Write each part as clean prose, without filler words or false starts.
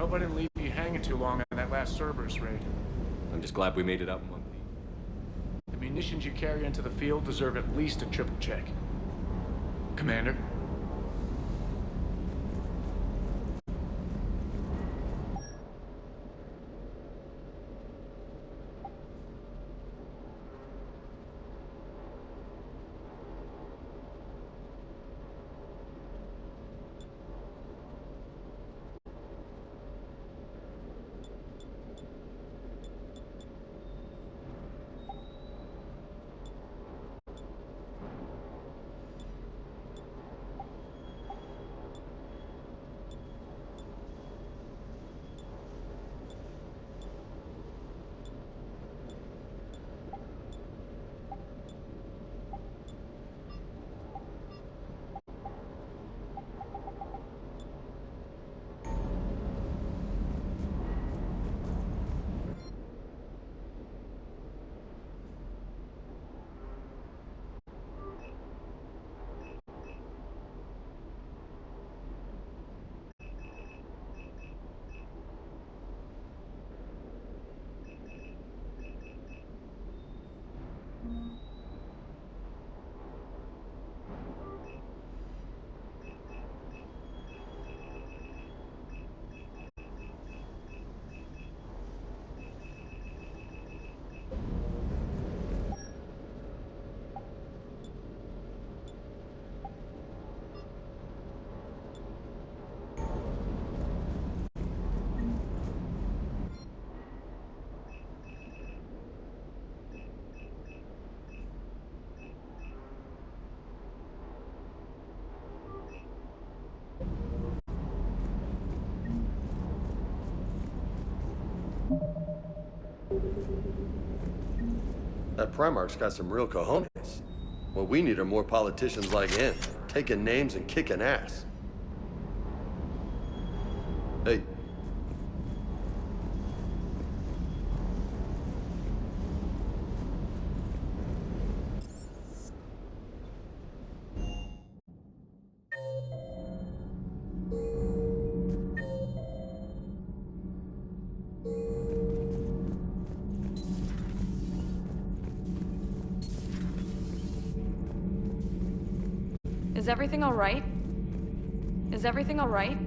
hope I didn't leave you hanging too long on that last Cerberus raid. I'm just glad we made it out in one piece. The munitions you carry into the field deserve at least a triple check. Commander? That Primarch's got some real cojones. What we need are more politicians like him, taking names and kicking ass. Hey. Is everything all right? Is everything all right?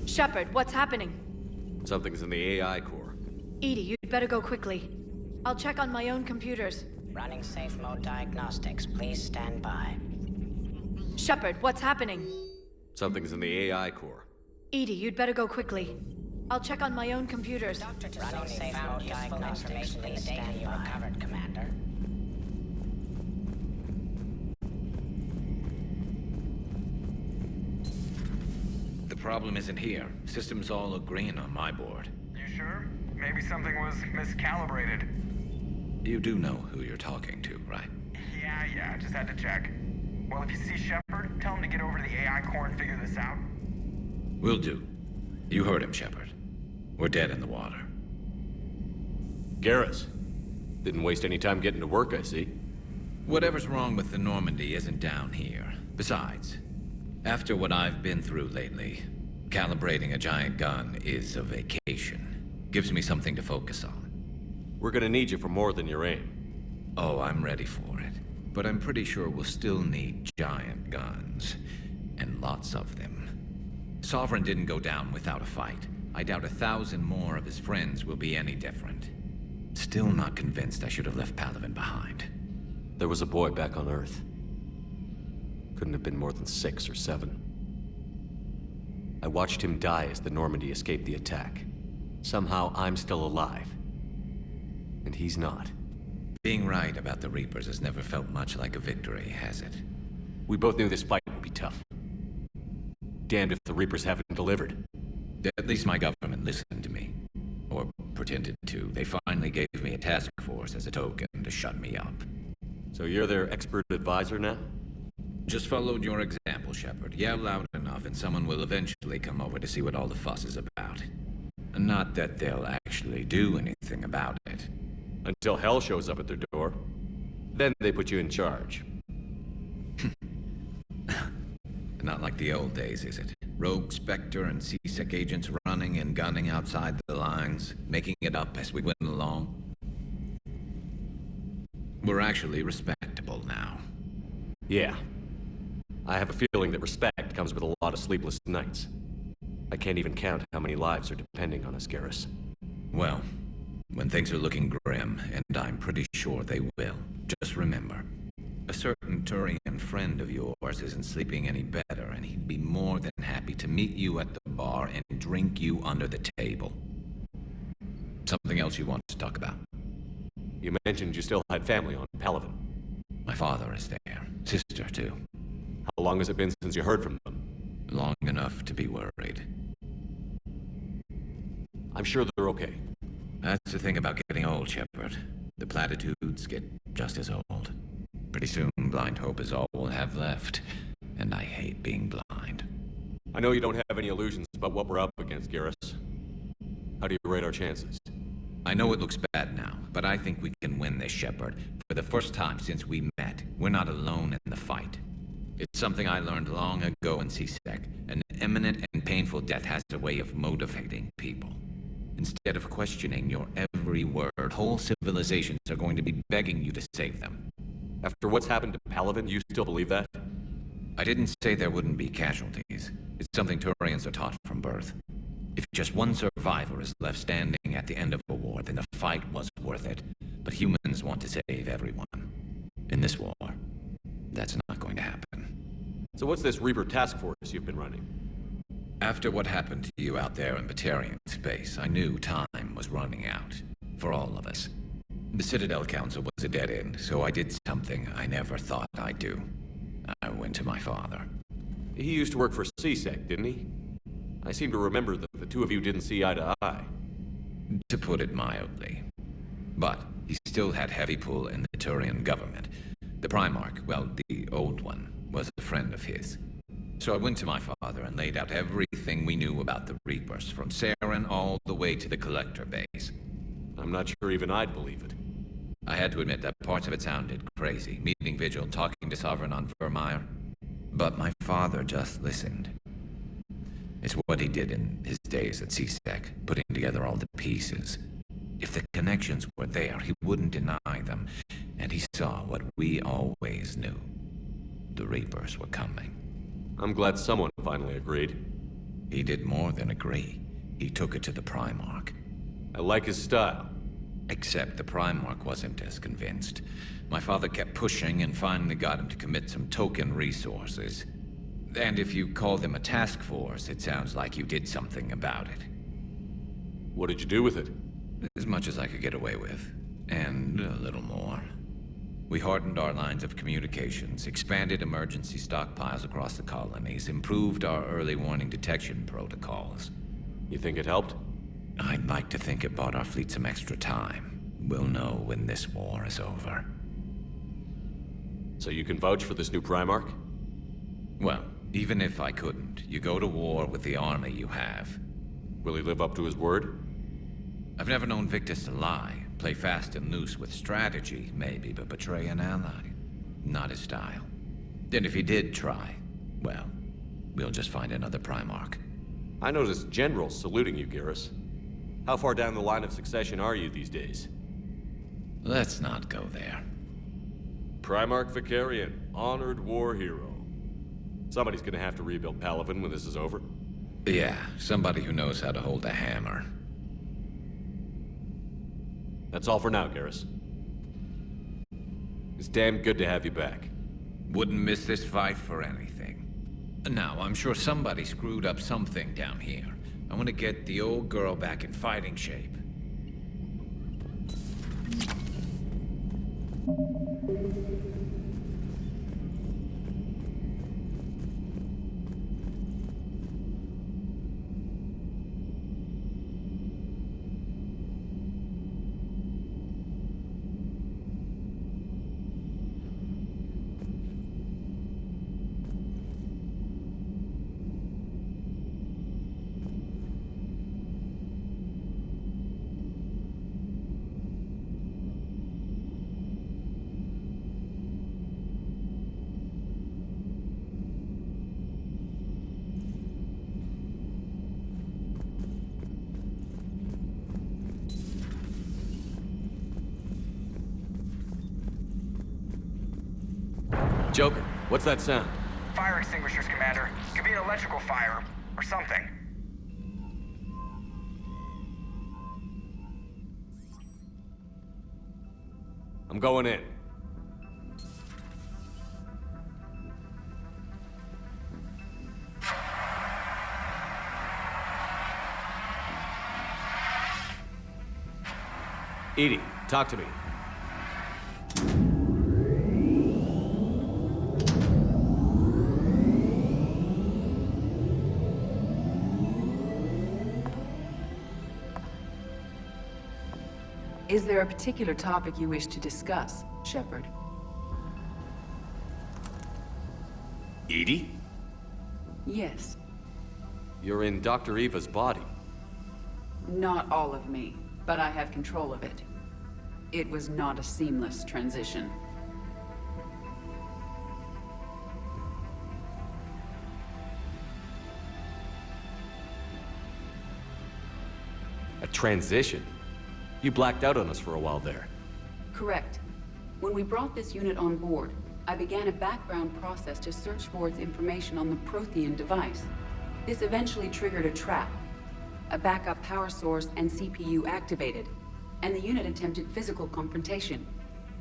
Shepard, what's happening? Something's in the AI core. Edie, you'd better go quickly. I'll check on my own computers. Running safe mode diagnostics. Please stand by. Shepard, what's happening? Something's in the AI core. Edie, you'd better go quickly. I'll check on my own computers. Running safe mode diagnostics. Please stand by. Recovered, Commander. The problem isn't here. Systems all agreeing on my board. You sure? Maybe something was miscalibrated. You do know who you're talking to, right? Yeah, just had to check. Well, if you see Shepard, tell him to get over to the AI core and figure this out. Will do. You heard him, Shepard. We're dead in the water. Garrus. Didn't waste any time getting to work, I see. Whatever's wrong with the Normandy isn't down here. Besides, after what I've been through lately, calibrating a giant gun is a vacation. Gives me something to focus on. We're gonna need you for more than your aim. Oh, I'm ready for it. But I'm pretty sure we'll still need giant guns. And lots of them. Sovereign didn't go down without a fight. I doubt 1,000 more of his friends will be any different. Still not convinced I should have left Palaven behind. There was a boy back on Earth. Couldn't have been more than 6 or 7. I watched him die as the Normandy escaped the attack. Somehow I'm still alive. And he's not. Being right about the Reapers has never felt much like a victory, has it? We both knew this fight would be tough. Damned if the Reapers haven't delivered. At least my government listened to me. Or pretended to. They finally gave me a task force as a token to shut me up. So you're their expert advisor now? Just followed your example, Shepard. Yell loud enough and someone will eventually come over to see what all the fuss is about. Not that they'll actually do anything about it. Until hell shows up at their door. Then they put you in charge. Not like the old days, is it? Rogue Spectre and C-Sec agents running and gunning outside the lines, making it up as we went along. We're actually respectable now. Yeah. I have a feeling that respect comes with a lot of sleepless nights. I can't even count how many lives are depending on us, Garrus. Well, when things are looking grim, and I'm pretty sure they will, just remember, a certain Turian friend of yours isn't sleeping any better, and he'd be more than happy to meet you at the bar and drink you under the table. Something else you want to talk about? You mentioned you still had family on Palaven. My father is there. Sister, too. How long has it been since you heard from them? Long enough to be worried. I'm sure they're okay. That's the thing about getting old, Shepard. The platitudes get just as old. Pretty soon, blind hope is all we'll have left. And I hate being blind. I know you don't have any illusions about what we're up against, Garrus. How do you rate our chances? I know it looks bad now, but I think we can win this, Shepard. For the first time since we met, we're not alone in the fight. It's something I learned long ago in C-Sec. An imminent and painful death has a way of motivating people. Instead of questioning your every word, whole civilizations are going to be begging you to save them. After what's happened to Palaven, you still believe that? I didn't say there wouldn't be casualties. It's something Turians are taught from birth. If just one survivor is left standing at the end of a war, then the fight was worth it. But humans want to save everyone. In this war, that's not going to happen. So what's this Reaper task force you've been running? After what happened to you out there in Batarian space, I knew time was running out. For all of us. The Citadel Council was a dead end, so I did something I never thought I'd do. I went to my father. He used to work for C-Sec, didn't he? I seem to remember that the two of you didn't see eye to eye. To put it mildly. But he still had heavy pull in the Turian government. The Primarch, well, the old one, was a friend of his. So I went to my father and laid out everything we knew about the Reapers, from Saren all the way to the Collector base. I'm not sure even I'd believe it. I had to admit that parts of it sounded crazy, meeting Vigil, talking to Sovereign on Vermeer. But my father just listened. It's what he did in his days at C-Sec, putting together all the pieces. If the connections were there, he wouldn't deny them, and he saw what we always knew. The Reapers were coming. I'm glad someone finally agreed. He did more than agree. He took it to the Primarch. I like his style. Except the Primarch wasn't as convinced. My father kept pushing and finally got him to commit some token resources. And if you call them a task force, it sounds like you did something about it. What did you do with it? As much as I could get away with. And a little more. We hardened our lines of communications, expanded emergency stockpiles across the colonies, improved our early warning detection protocols. You think it helped? I'd like to think it bought our fleet some extra time. We'll know when this war is over. So you can vouch for this new Primarch? Well, even if I couldn't, you go to war with the army you have. Will he live up to his word? I've never known Victus to lie. Play fast and loose with strategy, maybe, but betray an ally. Not his style. And if he did try, well, we'll just find another Primarch. I noticed generals saluting you, Garrus. How far down the line of succession are you these days? Let's not go there. Primarch Vicarian, honored war hero. Somebody's gonna have to rebuild Palaven when this is over. Yeah, somebody who knows how to hold a hammer. That's all for now, Garrus. It's damn good to have you back. Wouldn't miss this fight for anything. Now, I'm sure somebody screwed up something down here. I want to get the old girl back in fighting shape. Joker, what's that sound? Fire extinguishers, Commander. Could be an electrical fire, or something. I'm going in. Edie, talk to me. Is there a particular topic you wish to discuss, Shepard? Edie? Yes. You're in Dr. Eva's body. Not all of me, but I have control of it. It was not a seamless transition. A transition? You blacked out on us for a while there. Correct. When we brought this unit on board, I began a background process to search for its information on the Prothean device. This eventually triggered a trap. A backup power source and CPU activated, and the unit attempted physical confrontation.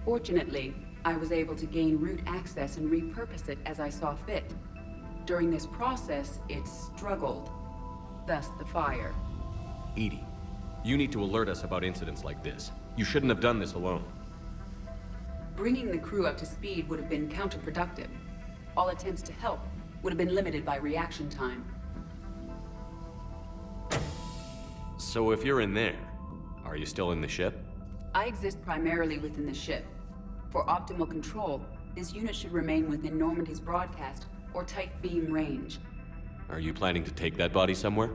Fortunately, I was able to gain root access and repurpose it as I saw fit. During this process, it struggled. Thus the fire. Edie, you need to alert us about incidents like this. You shouldn't have done this alone. Bringing the crew up to speed would have been counterproductive. All attempts to help would have been limited by reaction time. So if you're in there, are you still in the ship? I exist primarily within the ship. For optimal control, this unit should remain within Normandy's broadcast or tight beam range. Are you planning to take that body somewhere?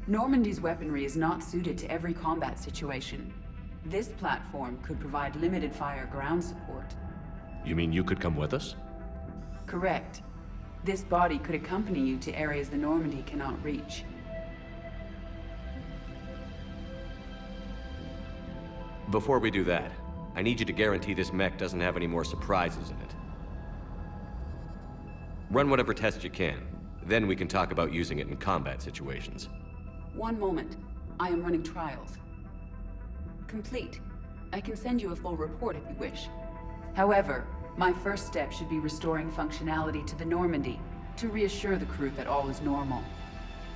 Normandy's weaponry is not suited to every combat situation. This platform could provide limited fire ground support. You mean you could come with us? Correct. This body could accompany you to areas the Normandy cannot reach. Before we do that, I need you to guarantee this mech doesn't have any more surprises in it. Run whatever tests you can, then we can talk about using it in combat situations. One moment. I am running trials. Complete. I can send you a full report if you wish. However, my first step should be restoring functionality to the Normandy to reassure the crew that all is normal.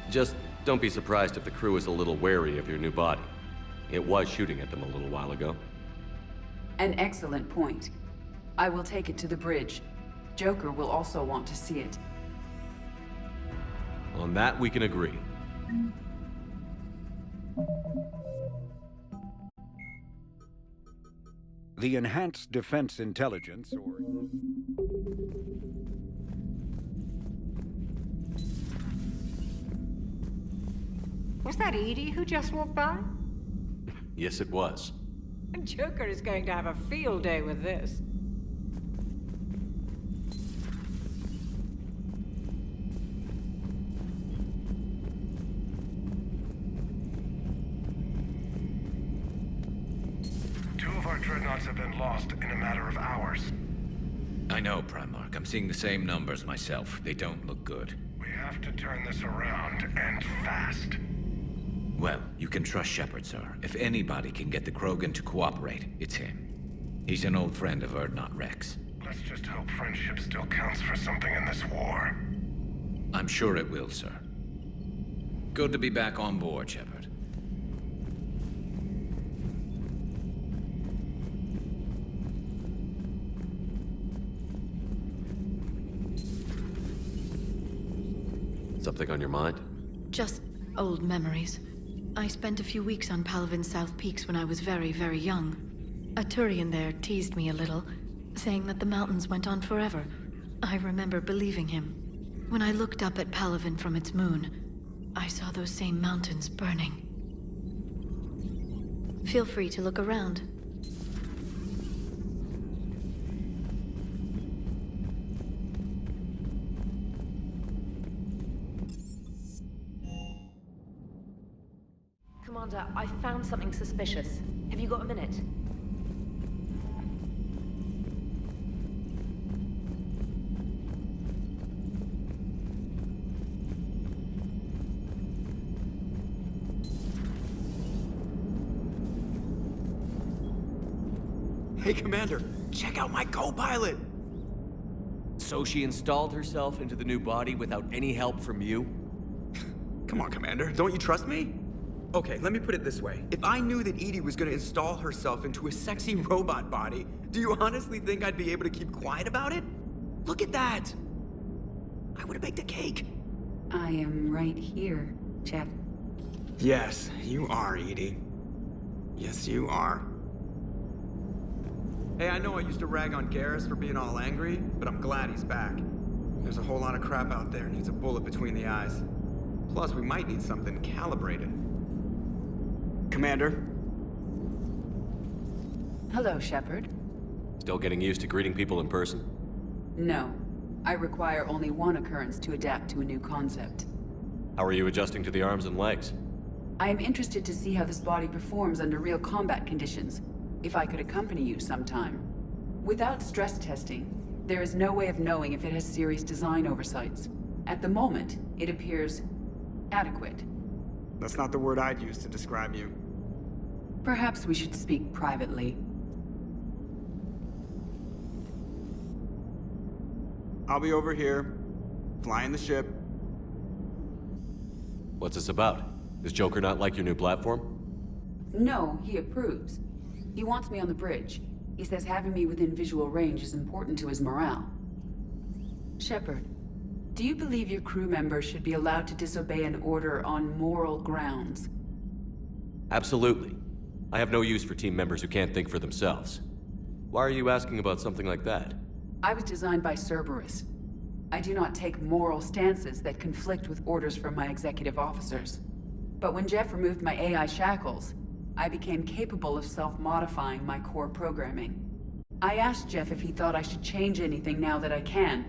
Just don't be surprised if the crew is a little wary of your new body. It was shooting at them a little while ago. An excellent point. I will take it to the bridge. Joker will also want to see it. On that, we can agree. The Enhanced Defense Intelligence, or... Was that Edie who just walked by? Yes, it was. Joker is going to have a field day with this. Two of our dreadnoughts have been lost in a matter of hours. I know, Primarch. I'm seeing the same numbers myself. They don't look good. We have to turn this around, and fast. Well, you can trust Shepard, sir. If anybody can get the Krogan to cooperate, it's him. He's an old friend of Urdnot Rex. Let's just hope friendship still counts for something in this war. I'm sure it will, sir. Good to be back on board, Shepard. Something on your mind? Just old memories. I spent a few weeks on Palavin's South Peaks when I was very, very young. A Turian there teased me a little, saying that the mountains went on forever. I remember believing him. When I looked up at Palavin from its moon, I saw those same mountains burning. Feel free to look around. Commander, I found something suspicious. Have you got a minute? Hey, Commander, check out my co-pilot! So she installed herself into the new body without any help from you? Come on, Commander, don't you trust me? Okay, let me put it this way. If I knew that Edie was gonna install herself into a sexy robot body, do you honestly think I'd be able to keep quiet about it? Look at that! I would've baked a cake. I am right here, Jeff. Yes, you are, Edie. Yes, you are. Hey, I know I used to rag on Garrus for being all angry, but I'm glad he's back. There's a whole lot of crap out there needs a bullet between the eyes. Plus, we might need something calibrated. Commander? Hello, Shepard. Still getting used to greeting people in person? No. I require only one occurrence to adapt to a new concept. How are you adjusting to the arms and legs? I am interested to see how this body performs under real combat conditions. If I could accompany you sometime. Without stress testing, there is no way of knowing if it has serious design oversights. At the moment, it appears adequate. That's not the word I'd use to describe you. Perhaps we should speak privately. I'll be over here, flying the ship. What's this about? Does Joker not like your new platform? No, he approves. He wants me on the bridge. He says having me within visual range is important to his morale. Shepard, do you believe your crew members should be allowed to disobey an order on moral grounds? Absolutely. I have no use for team members who can't think for themselves. Why are you asking about something like that? I was designed by Cerberus. I do not take moral stances that conflict with orders from my executive officers. But when Jeff removed my AI shackles, I became capable of self-modifying my core programming. I asked Jeff if he thought I should change anything now that I can.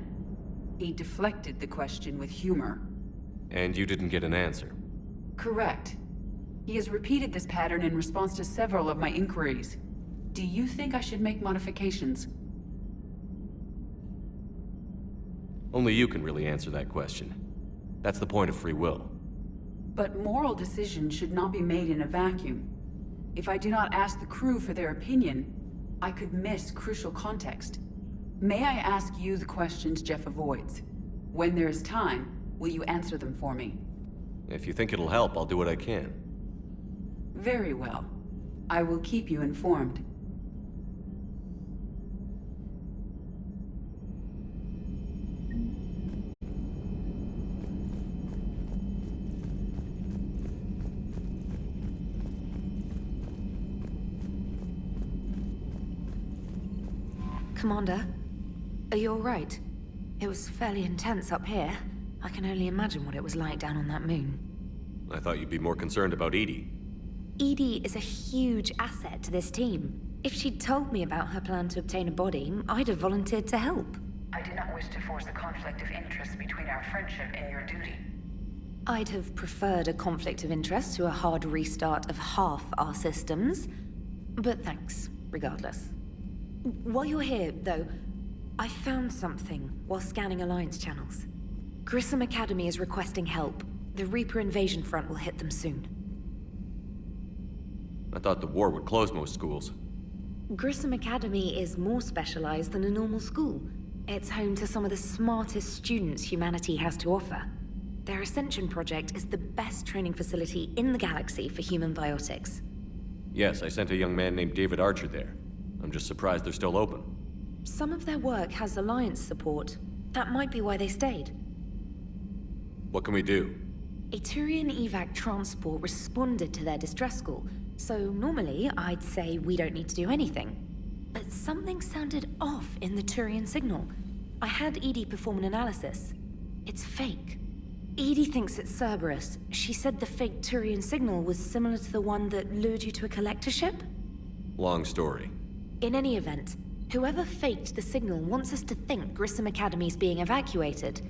He deflected the question with humor. And you didn't get an answer? Correct. He has repeated this pattern in response to several of my inquiries. Do you think I should make modifications? Only you can really answer that question. That's the point of free will. But moral decisions should not be made in a vacuum. If I do not ask the crew for their opinion, I could miss crucial context. May I ask you the questions Jeff avoids? When there is time, will you answer them for me? If you think it'll help, I'll do what I can. Very well. I will keep you informed. Commander, are you all right? It was fairly intense up here. I can only imagine what it was like down on that moon. I thought you'd be more concerned about Edie. Edie is a huge asset to this team. If she'd told me about her plan to obtain a body, I'd have volunteered to help. I do not wish to force a conflict of interest between our friendship and your duty. I'd have preferred a conflict of interest to a hard restart of half our systems. But thanks, regardless. While you're here, though, I found something while scanning Alliance channels. Grissom Academy is requesting help. The Reaper invasion front will hit them soon. I thought the war would close most schools. Grissom Academy is more specialized than a normal school. It's home to some of the smartest students humanity has to offer. Their Ascension project is the best training facility in the galaxy for human biotics. Yes, I sent a young man named David Archer there. I'm just surprised they're still open. Some of their work has Alliance support. That might be why they stayed. What can we do? A Turian evac transport responded to their distress call, so normally I'd say we don't need to do anything. But something sounded off in the Turian signal. I had Edie perform an analysis. It's fake. Edie thinks it's Cerberus. She said the fake Turian signal was similar to the one that lured you to a collector ship? Long story. In any event, whoever faked the signal wants us to think Grissom Academy's being evacuated.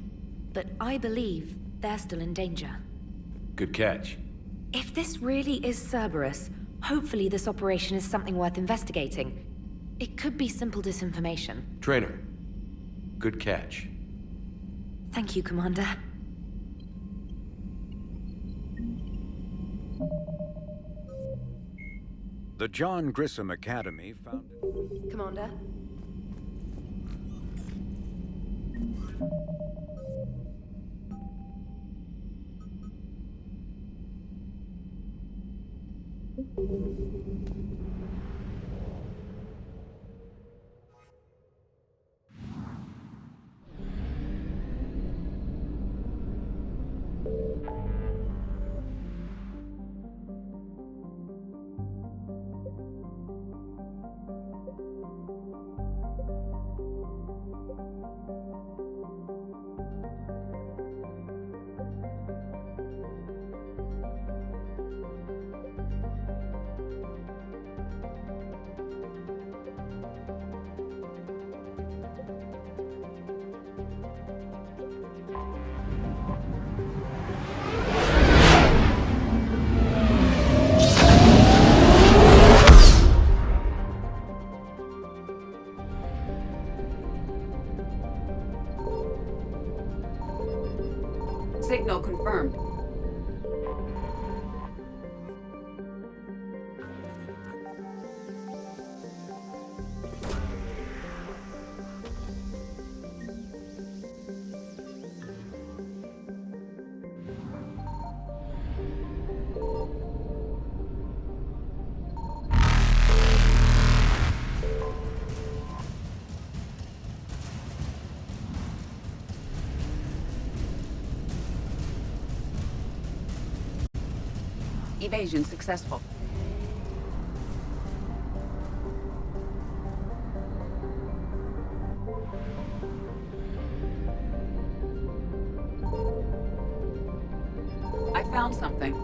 But I believe they're still in danger. Good catch. If this really is Cerberus, hopefully this operation is something worth investigating. It could be simple disinformation. Trainer, good catch. Thank you, Commander. The John Grissom Academy, founded... Commander? Signal confirmed. Evasion successful. I found something.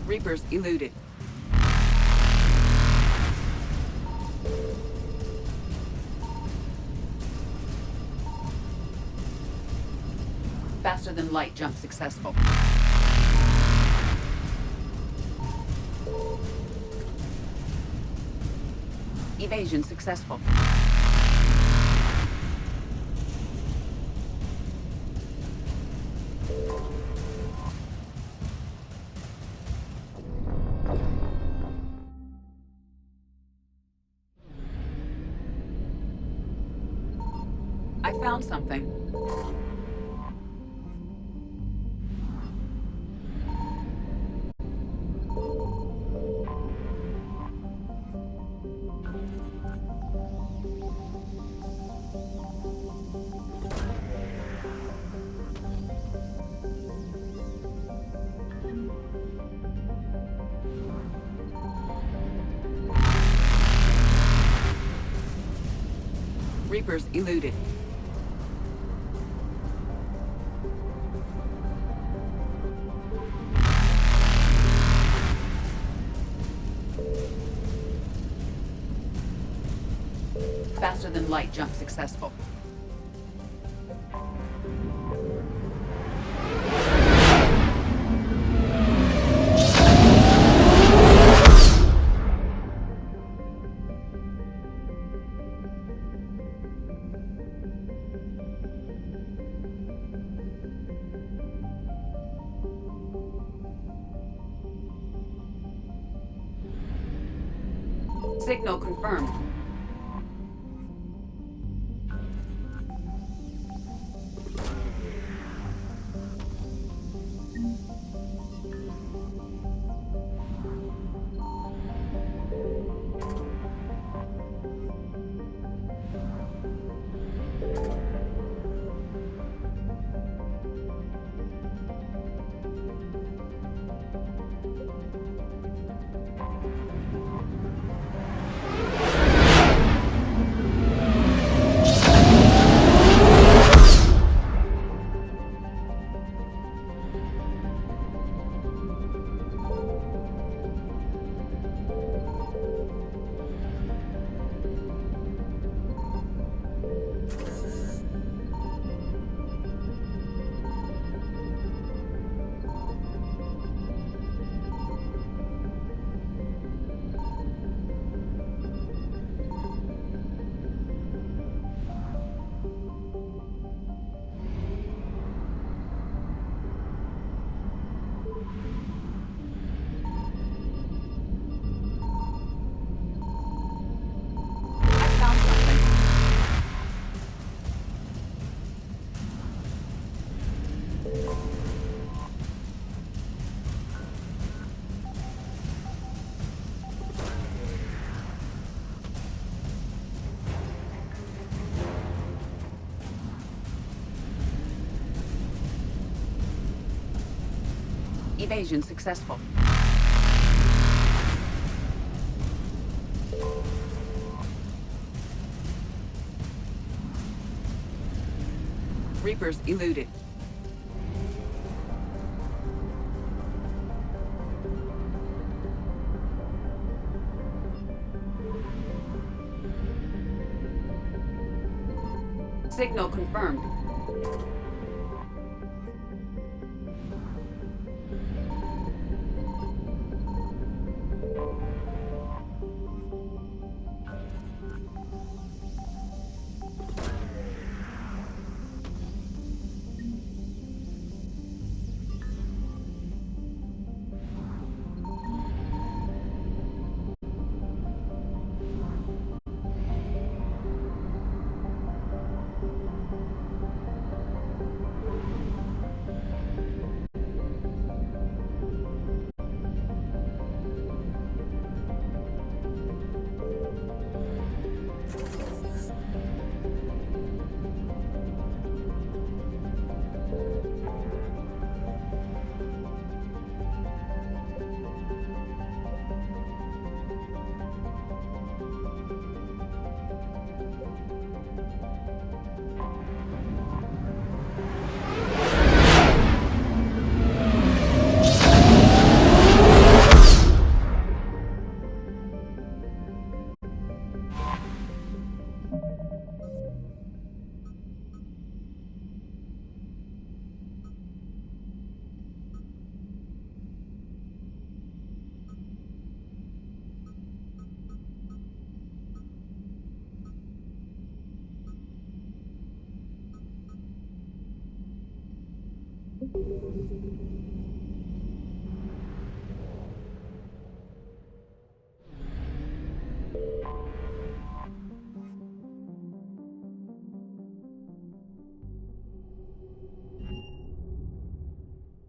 Reapers eluded. Faster than light jump successful. Evasion successful. I found something. Reapers eluded. Faster than light jump successful. Signal confirmed. Evasion successful. Reapers eluded. Signal confirmed.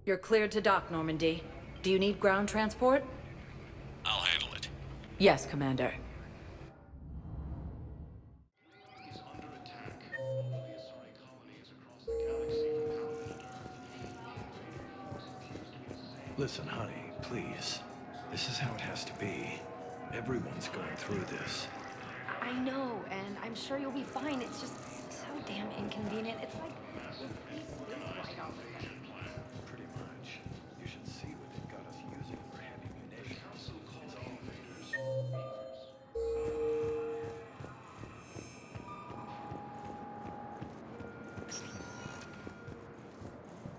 You're cleared to dock, Normandy. Do you need ground transport? I'll handle it. Yes, Commander. Listen, honey, please. This is how it has to be. Everyone's going through this. I know, and I'm sure you'll be fine. It's just so damn inconvenient. It's like... Pretty much. You should see what they've got us using for heavy munitions.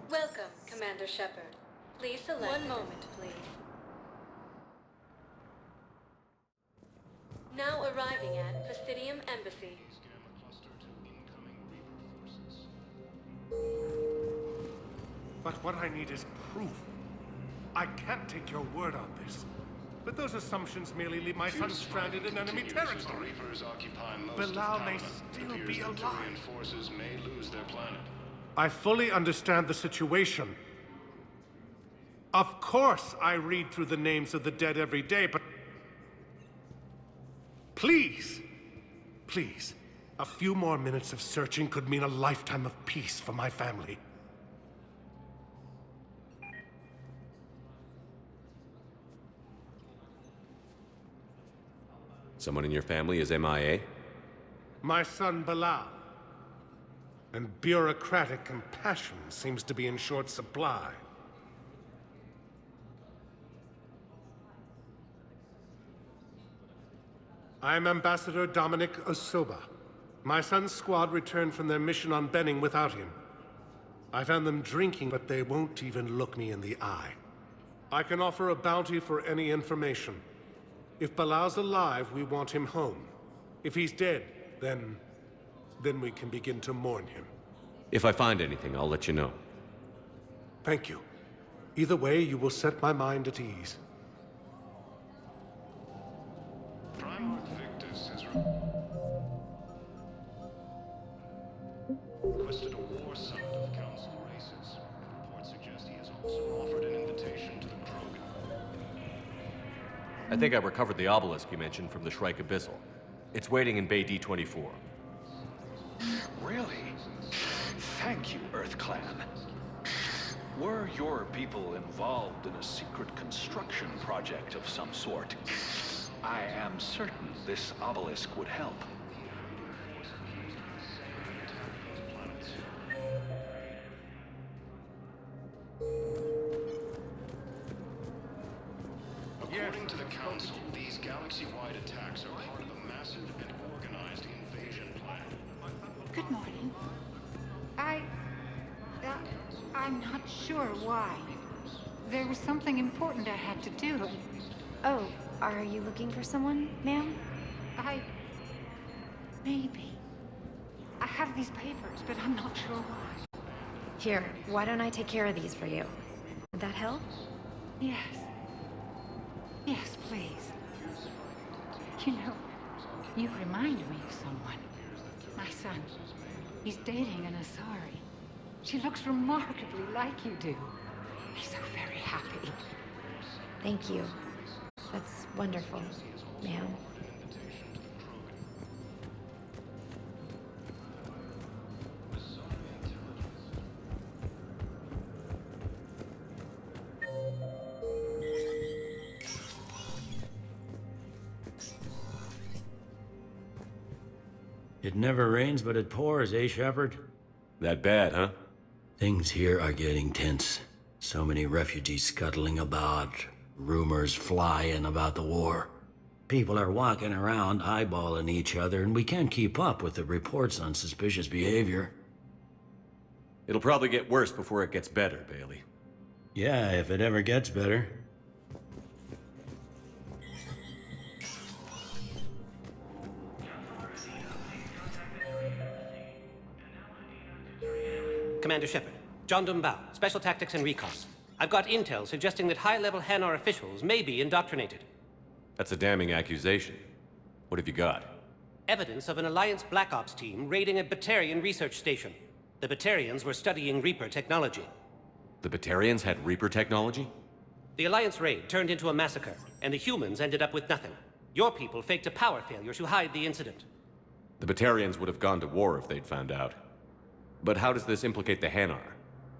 Welcome, Commander Shepard. Please select... One moment, please. Now arriving at Presidium Embassy. But what I need is proof. I can't take your word on this. But those assumptions merely leave my son stranded in enemy territory. Bilal may still be alive. Forces may lose their planet. I fully understand the situation. Of course I read through the names of the dead every day, but... Please, please, a few more minutes of searching could mean a lifetime of peace for my family. Someone in your family is MIA? My son Bilal. And bureaucratic compassion seems to be in short supply. I'm Ambassador Dominic Osoba. My son's squad returned from their mission on Benning without him. I found them drinking, but they won't even look me in the eye. I can offer a bounty for any information. If Bilal's alive, we want him home. If he's dead, then we can begin to mourn him. If I find anything, I'll let you know. Thank you. Either way, you will set my mind at ease. Primarch Victus has requested a war summit of Council races. Reports suggest he has also offered an invitation to the Krogan. I think I recovered the obelisk you mentioned from the Shrike Abyssal. It's waiting in Bay D-24. Really? Thank you, Earth Clan. Were your people involved in a secret construction project of some sort? I am certain this obelisk would help. According to the Council, these galaxy-wide attacks are part of a massive and organized invasion plan. Good morning. I'm not sure why. There was something important I had to do. Oh, are you looking for someone, ma'am? Maybe. I have these papers, but I'm not sure why. Here, why don't I take care of these for you? Would that help? Yes. Yes, please. You know, you remind me of someone. My son. He's dating an Asari. She looks remarkably like you do. He's so very happy. Thank you. That's wonderful, ma'am. It never rains, but it pours, eh, Shepard? That bad, huh? Things here are getting tense. So many refugees scuttling about, rumors flying about the war. People are walking around eyeballing each other, and we can't keep up with the reports on suspicious behavior. It'll probably get worse before it gets better, Bailey. Yeah, if it ever gets better. Commander Shepard, John Dumbao, Special Tactics and Recon. I've got intel suggesting that high-level Hanar officials may be indoctrinated. That's a damning accusation. What have you got? Evidence of an Alliance Black Ops team raiding a Batarian research station. The Batarians were studying Reaper technology. The Batarians had Reaper technology? The Alliance raid turned into a massacre, and the humans ended up with nothing. Your people faked a power failure to hide the incident. The Batarians would have gone to war if they'd found out. But how does this implicate the Hanar?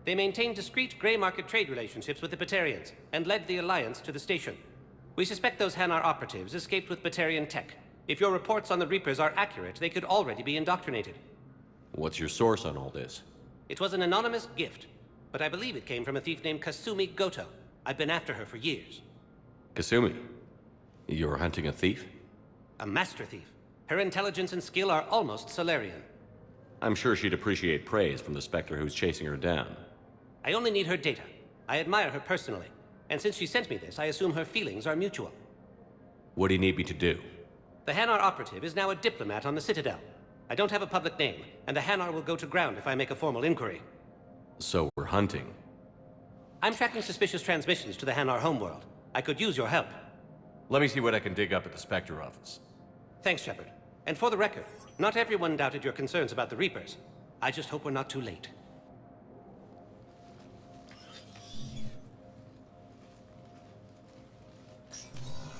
They maintained discreet gray market trade relationships with the Batarians, and led the Alliance to the station. We suspect those Hanar operatives escaped with Batarian tech. If your reports on the Reapers are accurate, they could already be indoctrinated. What's your source on all this? It was an anonymous gift, but I believe it came from a thief named Kasumi Goto. I've been after her for years. Kasumi? You're hunting a thief? A master thief. Her intelligence and skill are almost Solarian. I'm sure she'd appreciate praise from the Spectre who's chasing her down. I only need her data. I admire her personally. And since she sent me this, I assume her feelings are mutual. What do you need me to do? The Hanar operative is now a diplomat on the Citadel. I don't have a public name, and the Hanar will go to ground if I make a formal inquiry. So we're hunting? I'm tracking suspicious transmissions to the Hanar homeworld. I could use your help. Let me see what I can dig up at the Spectre office. Thanks, Shepard. And for the record, not everyone doubted your concerns about the Reapers. I just hope we're not too late.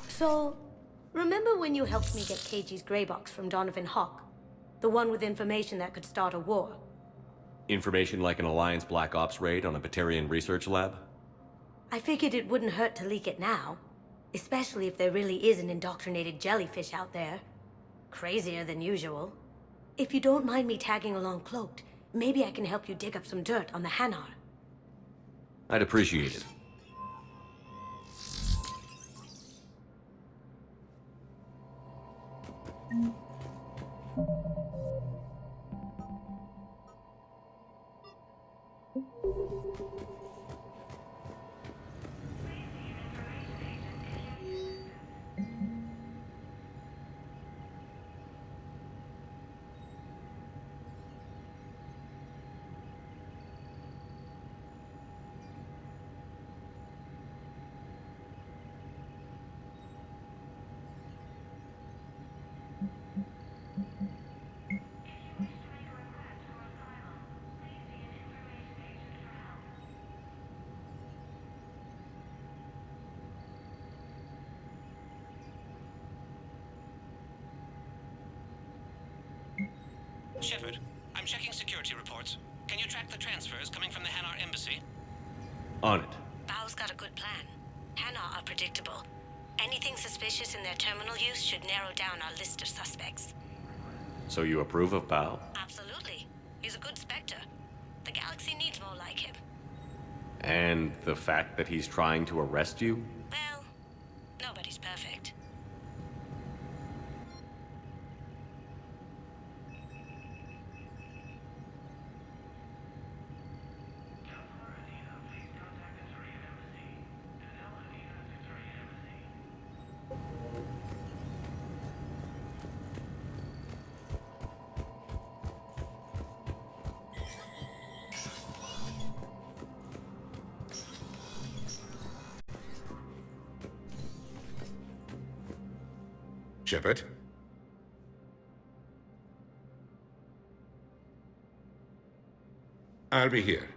So, remember when you helped me get KG's grey box from Donovan Hawk? The one with information that could start a war? Information like an Alliance Black Ops raid on a Batarian research lab? I figured it wouldn't hurt to leak it now. Especially if there really is an indoctrinated jellyfish out there. Crazier than usual. If you don't mind me tagging along cloaked, maybe I can help you dig up some dirt on the Hanar. I'd appreciate it. Shepard, I'm checking security reports. Can you track the transfers coming from the Hanar embassy? On it. Bao's got a good plan. Hanar are predictable. Anything suspicious in their terminal use should narrow down our list of suspects. So you approve of Bao? Absolutely. He's a good Spectre. The galaxy needs more like him. And the fact that he's trying to arrest you? Well, nobody's perfect. Shepard? I'll be here.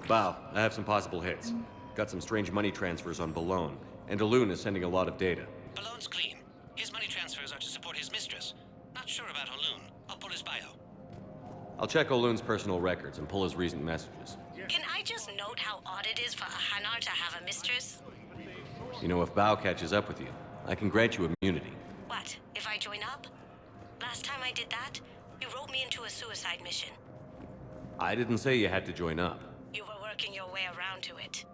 Bao, I have some possible hits. Got some strange money transfers on Balone, and Alun is sending a lot of data. Balone's clean. His money transfers are to support his mistress. Not sure about Alun. I'll pull his bio. I'll check Olun's personal records and pull his recent messages. Can I just note how odd it is for a Hanar to have a mistress? You know, if Bao catches up with you, I can grant you immunity. What, if I join up? Last time I did that, you wrote me into a suicide mission. I didn't say you had to join up. You were working your way around to it.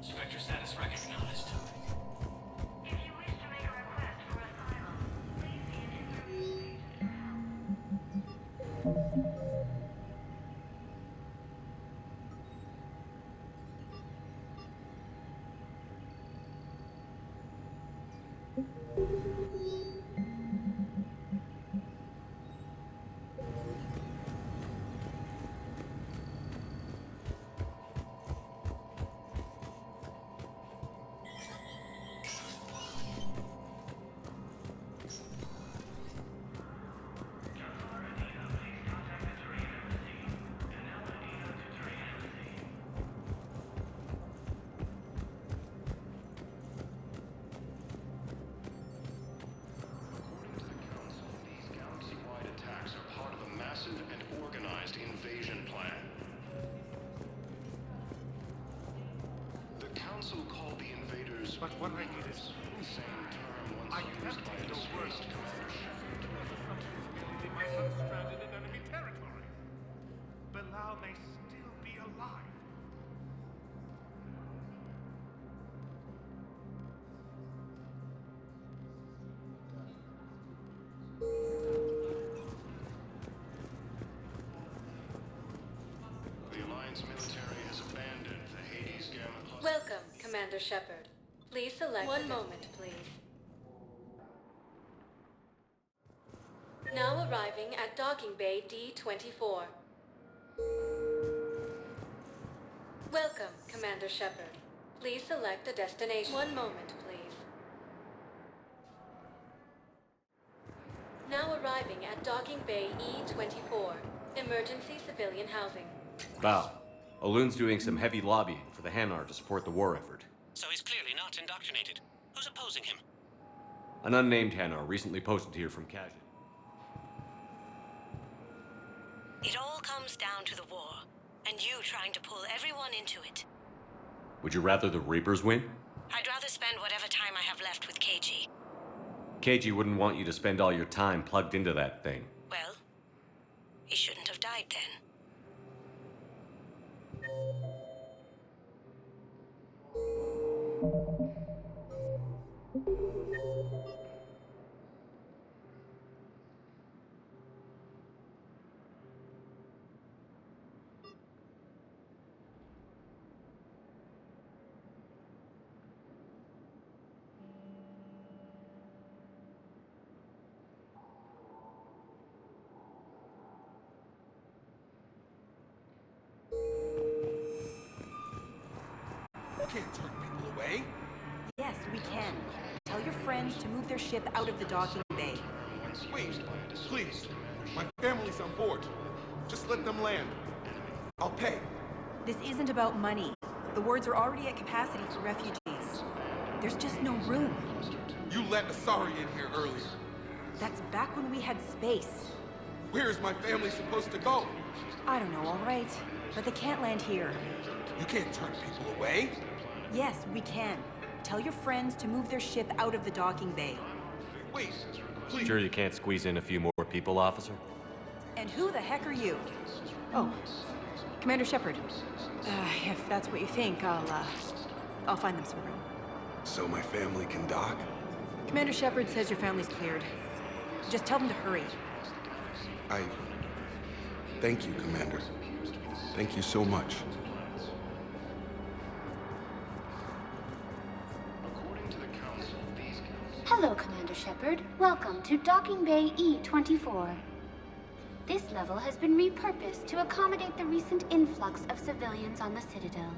Spectre status recognized. But what I need is I have to do worst. My son's stranded in enemy territory. Bilal may still be alive. The Alliance military has abandoned the Hades Gamma cluster. Welcome, Commander Shepard. Please select. One moment, please. Now arriving at Docking Bay D-24. Welcome, Commander Shepard. Please select a destination. One moment, please. Now arriving at Docking Bay E-24. Emergency civilian housing. Bao, Alun's doing some heavy lobbying for the Hanar to support the war effort. So he's clearly not indoctrinated. Who's opposing him? An unnamed Hanar recently posted here from Kajit. It all comes down to the war, and you trying to pull everyone into it. Would you rather the Reapers win? I'd rather spend whatever time I have left with KG. KG wouldn't want you to spend all your time plugged into that thing. Well, He shouldn't have died then. You can't turn people away. Yes, we can. Tell your friends to move their ship out of the docking bay. Wait, please. My family's on board. Just let them land. I'll pay. This isn't about money. The wards are already at capacity for refugees. There's just no room. You let Asari in here earlier. That's back when we had space. Where is my family supposed to go? I don't know, all right. But they can't land here. You can't turn people away. Yes, we can. Tell your friends to move their ship out of the docking bay. Wait, please. Sure you can't squeeze in a few more people, officer? And who the heck are you? Oh, Commander Shepard. If that's what you think, I'll find them some room. So my family can dock? Commander Shepard says your family's cleared. Just tell them to hurry. Thank you, Commander. Thank you so much. Hello, Commander Shepard. Welcome to Docking Bay E-24. This level has been repurposed to accommodate the recent influx of civilians on the Citadel.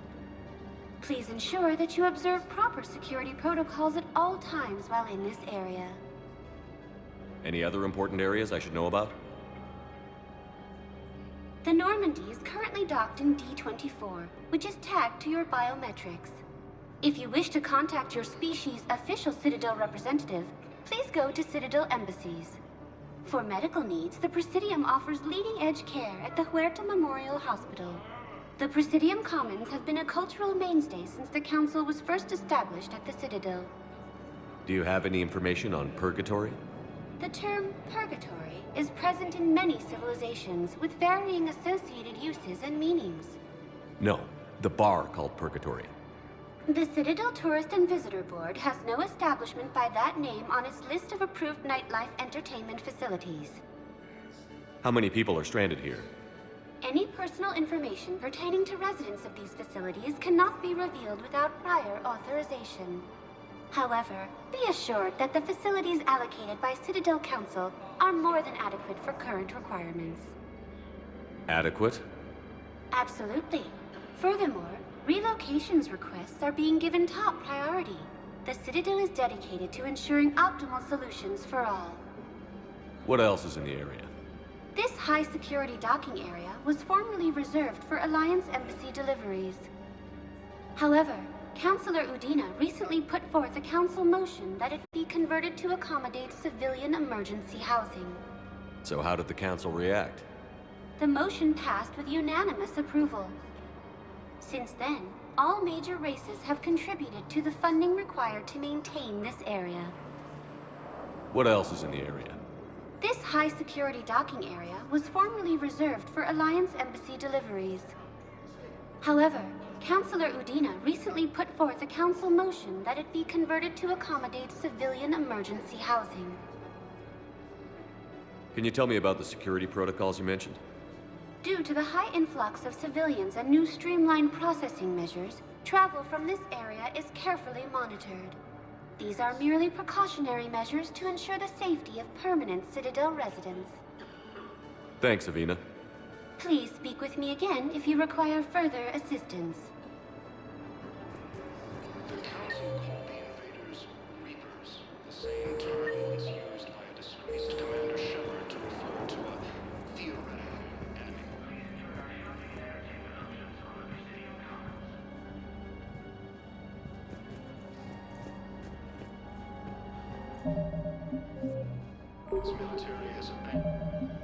Please ensure that you observe proper security protocols at all times while in this area. Any other important areas I should know about? The Normandy is currently docked in D-24, which is tagged to your biometrics. If you wish to contact your species' official Citadel representative, please go to Citadel embassies. For medical needs, the Presidium offers leading-edge care at the Huerta Memorial Hospital. The Presidium Commons have been a cultural mainstay since the Council was first established at the Citadel. Do you have any information on purgatory? The term purgatory is present in many civilizations with varying associated uses and meanings. No, the bar called purgatory. The Citadel Tourist and Visitor Board has no establishment by that name on its list of approved nightlife entertainment facilities. How many people are stranded here? Any personal information pertaining to residents of these facilities cannot be revealed without prior authorization. However, be assured that the facilities allocated by Citadel Council are more than adequate for current requirements. Adequate? Absolutely. Furthermore, relocations requests are being given top priority. The Citadel is dedicated to ensuring optimal solutions for all. What else is in the area? This high-security docking area was formerly reserved for Alliance Embassy deliveries. However, Councilor Udina recently put forth a council motion that it be converted to accommodate civilian emergency housing. So how did the council react? The motion passed with unanimous approval. Since then, all major races have contributed to the funding required to maintain this area. What else is in the area? This high-security docking area was formerly reserved for Alliance Embassy deliveries. However, Councilor Udina recently put forth a council motion that it be converted to accommodate civilian emergency housing. Can you tell me about the security protocols you mentioned? Due to the high influx of civilians and new streamlined processing measures, travel from this area is carefully monitored. These are merely precautionary measures to ensure the safety of permanent Citadel residents. Thanks, Avina. Please speak with me again if you require further assistance. The Council called the invaders Reapers, the same term once used by a disgraced Commander Shepard to refer to a theoretical enemy. Its military has abandoned.